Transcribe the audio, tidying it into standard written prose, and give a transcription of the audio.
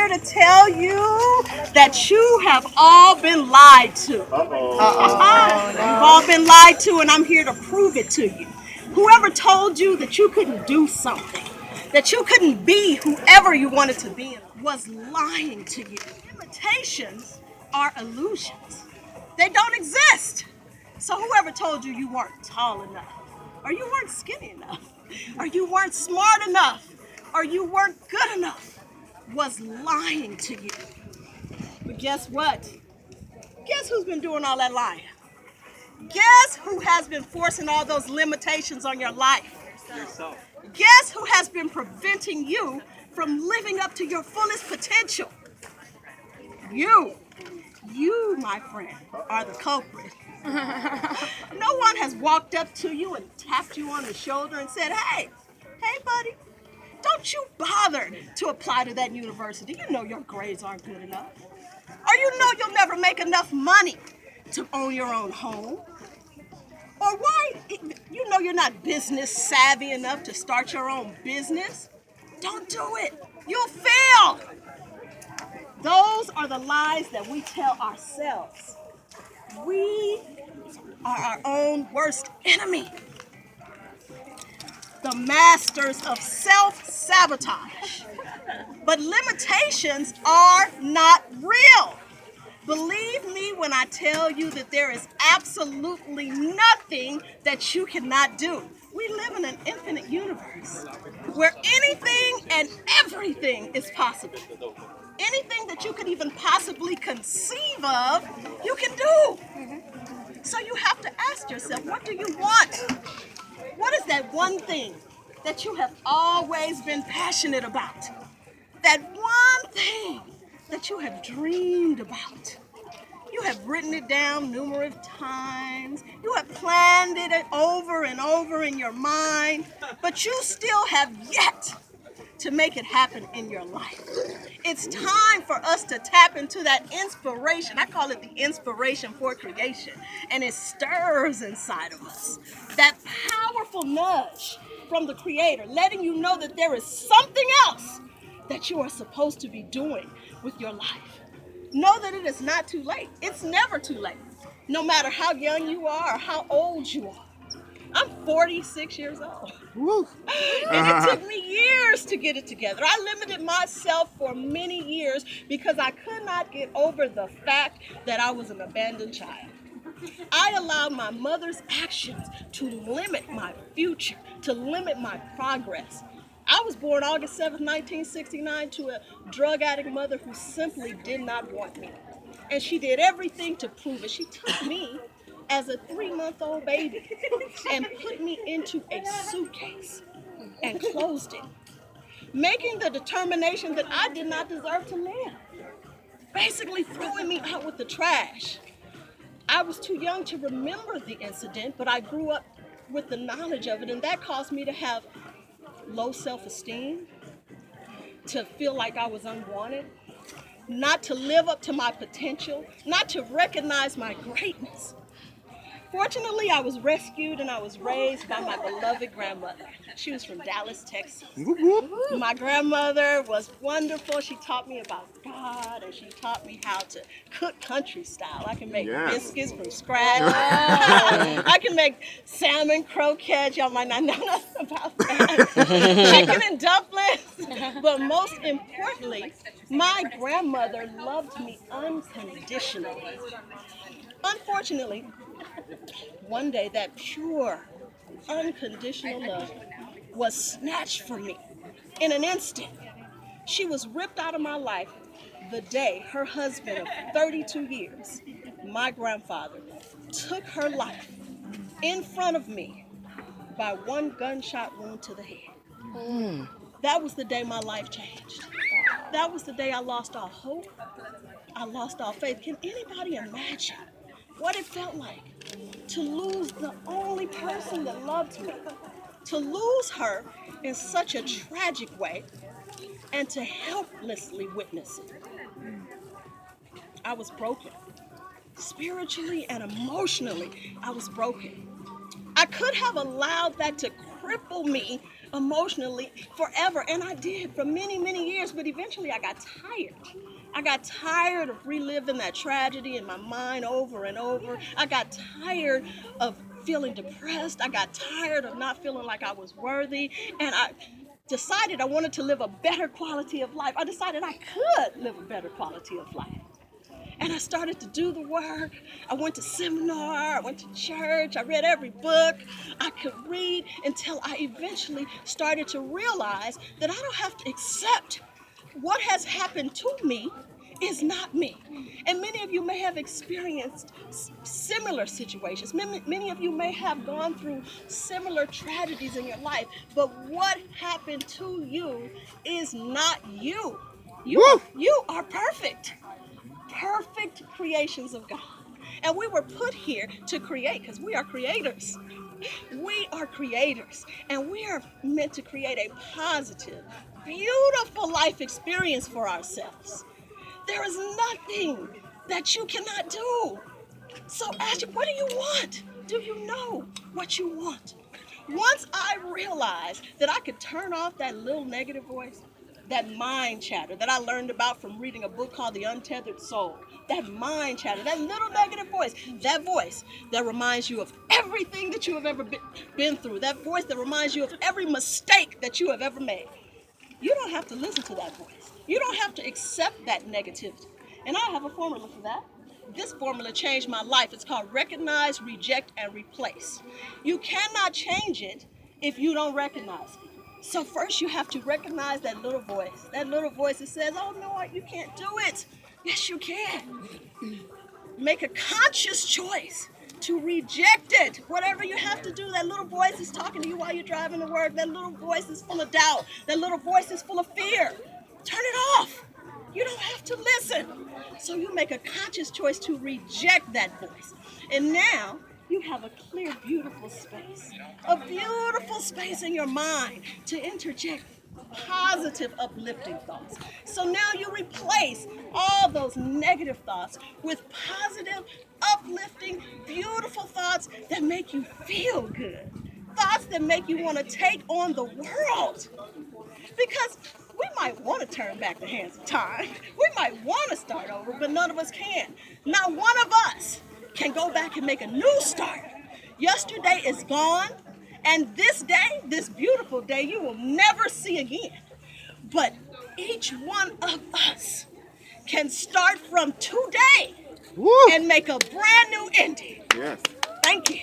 here to tell you that you have all been lied to. You've all been lied to, and I'm here to prove it to you. Whoever told you that you couldn't do something, that you couldn't be whoever you wanted to be, was lying to you. Limitations are illusions. They don't exist. So whoever told you you weren't tall enough, or you weren't skinny enough, or you weren't smart enough, or you weren't good enough, was lying to you. But guess what? Guess who's been doing all that lying? Guess who has been forcing all those limitations on your life? Yourself. Guess who has been preventing you from living up to your fullest potential? You. You, my friend, are the culprit. No one has walked up to you and tapped you on the shoulder and said, hey, buddy, don't you bother to apply to that university. You know your grades aren't good enough. Or you know you'll never make enough money to own your own home. Or why, you know you're not business savvy enough to start your own business. Don't do it. You'll fail. Those are the lies that we tell ourselves. We are our own worst enemy. The masters of self-sabotage. But limitations are not real. Believe me when I tell you that there is absolutely nothing that you cannot do. We live in an infinite universe where anything and everything is possible. Anything that you could even possibly conceive of, you can do. So you have to ask yourself, what do you want? What is that one thing that you have always been passionate about? That one thing that you have dreamed about. You have written it down numerous times. You have planned it over and over in your mind, but you still have yet to make it happen in your life. It's time for us to tap into that inspiration. I call it the inspiration for creation. And it stirs inside of us. That powerful nudge from the Creator, letting you know that there is something else that you are supposed to be doing with your life. Know that it is not too late. It's never too late. No matter how young you are or how old you are. I'm 46 years old. And it took me years to get it together. I limited myself for many years because I could not get over the fact that I was an abandoned child. I allowed my mother's actions to limit my future, to limit my progress. I was born August 7th, 1969 to a drug addict mother who simply did not want me. And she did everything to prove it. She took me as a 3-month-old baby and put me into a suitcase and closed it, making the determination that I did not deserve to live, basically throwing me out with the trash. I was too young to remember the incident, but I grew up with the knowledge of it, and that caused me to have low self-esteem, to feel like I was unwanted, not to live up to my potential, not to recognize my greatness. Fortunately, I was rescued and I was raised by my beloved grandmother. She was from Dallas, Texas. My grandmother was wonderful. She taught me about God and she taught me how to cook country style. I can make biscuits from scratch. I can make salmon croquettes. Y'all might not know nothing about that. Chicken and dumplings. But most importantly, my grandmother loved me unconditionally. Unfortunately, one day that pure, unconditional love was snatched from me in an instant. She was ripped out of my life the day her husband of 32 years, my grandfather, took her life in front of me by one gunshot wound to the head. That was the day my life changed. That was the day I lost all hope. I lost all faith. Can anybody imagine what it felt like to lose the only person that loved me, to lose her in such a tragic way, and to helplessly witness it? I was broken. Spiritually and emotionally, I was broken. I could have allowed that to cripple me emotionally forever. And I did for many, many years, but eventually I got tired. I got tired of reliving that tragedy in my mind over and over. I got tired of feeling depressed. I got tired of not feeling like I was worthy. And I decided I wanted to live a better quality of life. I decided I could live a better quality of life. And I started to do the work. I went to seminar, I went to church, I read every book I could read until I eventually started to realize that I don't have to accept what has happened to me is not me. And many of you may have experienced similar situations. Many of you may have gone through similar tragedies in your life, but what happened to you is not you. You are perfect. Perfect creations of God. And we were put here to create because we are creators. We are creators, and we are meant to create a positive, beautiful life experience for ourselves. There is nothing that you cannot do. So ask you, what do you want? Do you know what you want? Once I realized that I could turn off that little negative voice, that mind chatter that I learned about from reading a book called The Untethered Soul, that mind chatter, that little negative voice that reminds you of everything that you have ever been through, that voice that reminds you of every mistake that you have ever made. You don't have to listen to that voice. You don't have to accept that negativity. And I have a formula for that. This formula changed my life. It's called recognize, reject, and replace. You cannot change it if you don't recognize it. So first you have to recognize that little voice that says, oh no, you can't do it. Yes, you can. Make a conscious choice to reject it. Whatever you have to do, that little voice is talking to you while you're driving to work. That little voice is full of doubt. That little voice is full of fear. Turn it off. You don't have to listen. So you make a conscious choice to reject that voice. And now you have a clear, beautiful space. A beautiful space in your mind to interject positive, uplifting thoughts. So now you replace all those negative thoughts with positive, uplifting, beautiful thoughts that make you feel good. Thoughts that make you want to take on the world. Because we might want to turn back the hands of time. We might want to start over, but none of us can. Not one of us can go back and make a new start. Yesterday is gone, and this day, this beautiful day, you will never see again. But each one of us can start from today and make a brand new ending. Yes. Thank you.